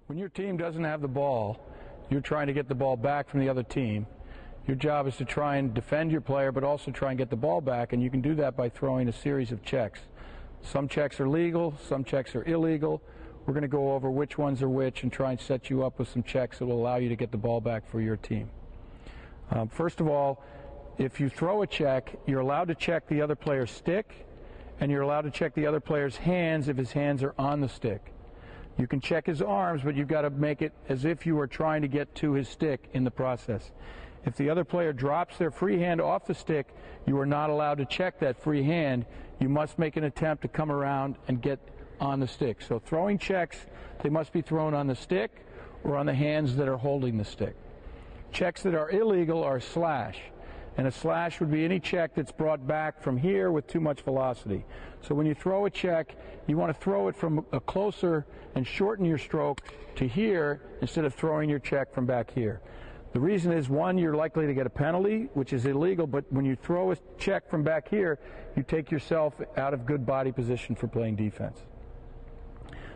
When your team doesn't have the ball, you're trying to get the ball back from the other team. Your job is to try and defend your player, but also try and get the ball back, and you can do that by throwing a series of checks. Some checks are legal, some checks are illegal. We're going to go over which ones are which and try and set you up with some checks that will allow you to get the ball back for your team. First of all, if you throw a check, you're allowed to check the other player's stick, and you're allowed to check the other player's hands if his hands are on the stick. You can check his arms, but you've got to make it as if you were trying to get to his stick in the process. If the other player drops their free hand off the stick, you are not allowed to check that free hand. You must make an attempt to come around and get on the stick. So throwing checks, they must be thrown on the stick or on the hands that are holding the stick. Checks that are illegal are slash. And a slash would be any check that's brought back from here with too much velocity. So when you throw a check, you want to throw it from a closer and shorten your stroke to here instead of throwing your check from back here. The reason is, one, you're likely to get a penalty, which is illegal, but when you throw a check from back here, you take yourself out of good body position for playing defense.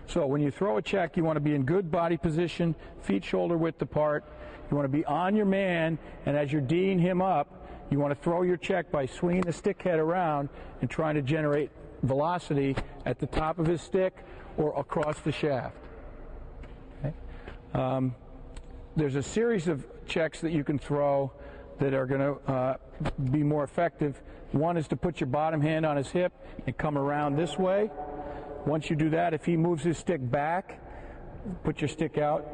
So when you throw a check, you want to be in good body position, feet shoulder width apart. You want to be on your man, and as you're D'ing him up, you want to throw your check by swinging the stick head around and trying to generate velocity at the top of his stick or across the shaft. Okay? There's a series of checks that you can throw that are going to be more effective. One is to put your bottom hand on his hip and come around this way. Once you do that, if he moves his stick back, put your stick out.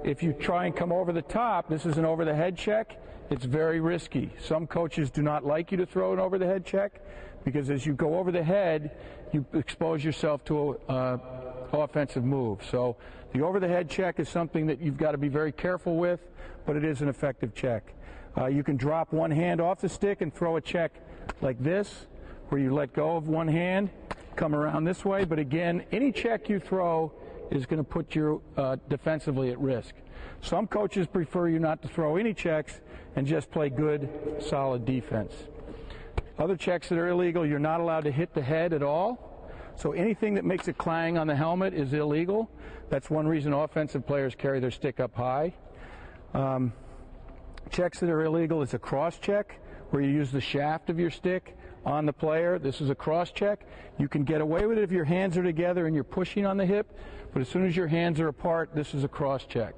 If you try and come over the top, this is an over-the-head check, it's very risky. Some coaches do not like you to throw an over-the-head check because as you go over the head, you expose yourself to an offensive move. So the over-the-head check is something that you've got to be very careful with, but it is an effective check. You can drop one hand off the stick and throw a check like this, where you let go of one hand, come around this way, but again, any check you throw is going to put you defensively at risk. Some coaches prefer you not to throw any checks and just play good, solid defense. Other checks that are illegal, you're not allowed to hit the head at all. So anything that makes a clang on the helmet is illegal. That's one reason offensive players carry their stick up high. Checks that are illegal is a cross check, where you use the shaft of your stick on the player. This is a cross check. You can get away with it if your hands are together and you're pushing on the hip, but as soon as your hands are apart, this is a cross check.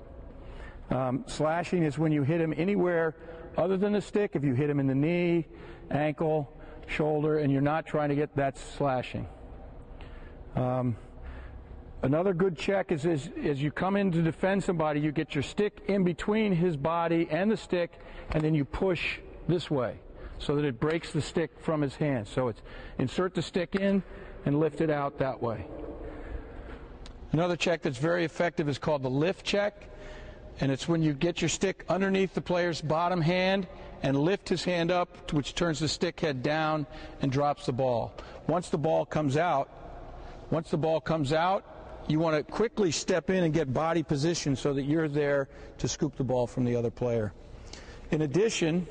Slashing is when you hit him anywhere other than the stick. If you hit him in the knee, ankle, shoulder, and you're not trying to get, that's slashing. Another good check is as you come in to defend somebody, you get your stick in between his body and the stick, and then you push this way so that it breaks the stick from his hand. So it's insert the stick in and lift it out that way. Another check that's very effective is called the lift check, and it's when you get your stick underneath the player's bottom hand and lift his hand up, which turns the stick head down and drops the ball. Once the ball comes out, you want to quickly step in and get body position so that you're there to scoop the ball from the other player. In addition,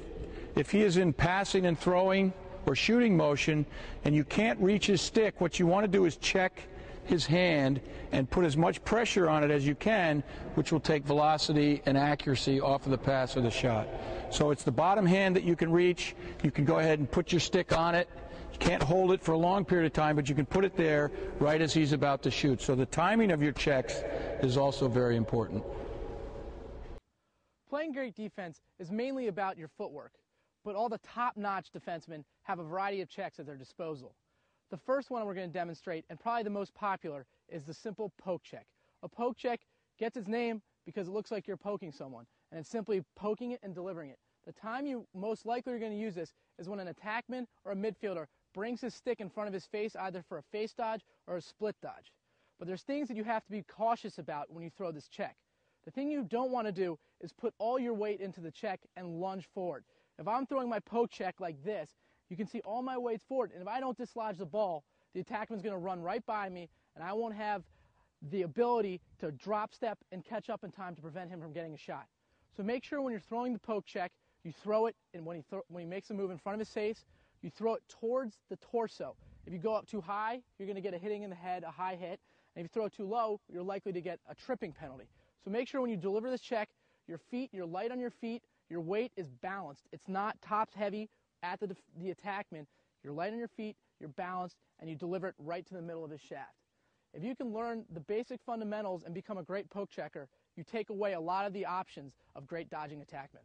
if he is in passing and throwing or shooting motion and you can't reach his stick, what you want to do is check his hand and put as much pressure on it as you can, which will take velocity and accuracy off of the pass or the shot. So it's the bottom hand that you can reach. You can go ahead and put your stick on it. You can't hold it for a long period of time, but you can put it there right as he's about to shoot. So the timing of your checks is also very important. Playing great defense is mainly about your footwork, but all the top-notch defensemen have a variety of checks at their disposal. The first one we're going to demonstrate, and probably the most popular, is the simple poke check. A poke check gets its name because it looks like you're poking someone, and it's simply poking it and delivering it. The time you most likely are going to use this is when an attackman or a midfielder brings his stick in front of his face, either for a face dodge or a split dodge. But there's things that you have to be cautious about when you throw this check. The thing you don't want to do is put all your weight into the check and lunge forward. If I'm throwing my poke check like this, you can see all my weight's forward, and if I don't dislodge the ball, the attackman's going to run right by me, and I won't have the ability to drop step and catch up in time to prevent him from getting a shot. So make sure when you're throwing the poke check, you throw it, and when he makes a move in front of his face, you throw it towards the torso. If you go up too high, you're going to get a hitting in the head, a high hit, And if you throw it too low, you're likely to get a tripping penalty. So make sure when you deliver this check, you're light on your feet, your weight is balanced. It's not tops heavy at the attackman. You're light on your feet, you're balanced, and you deliver it right to the middle of his shaft. If you can learn the basic fundamentals and become a great poke checker, you take away a lot of the options of great dodging attackmen.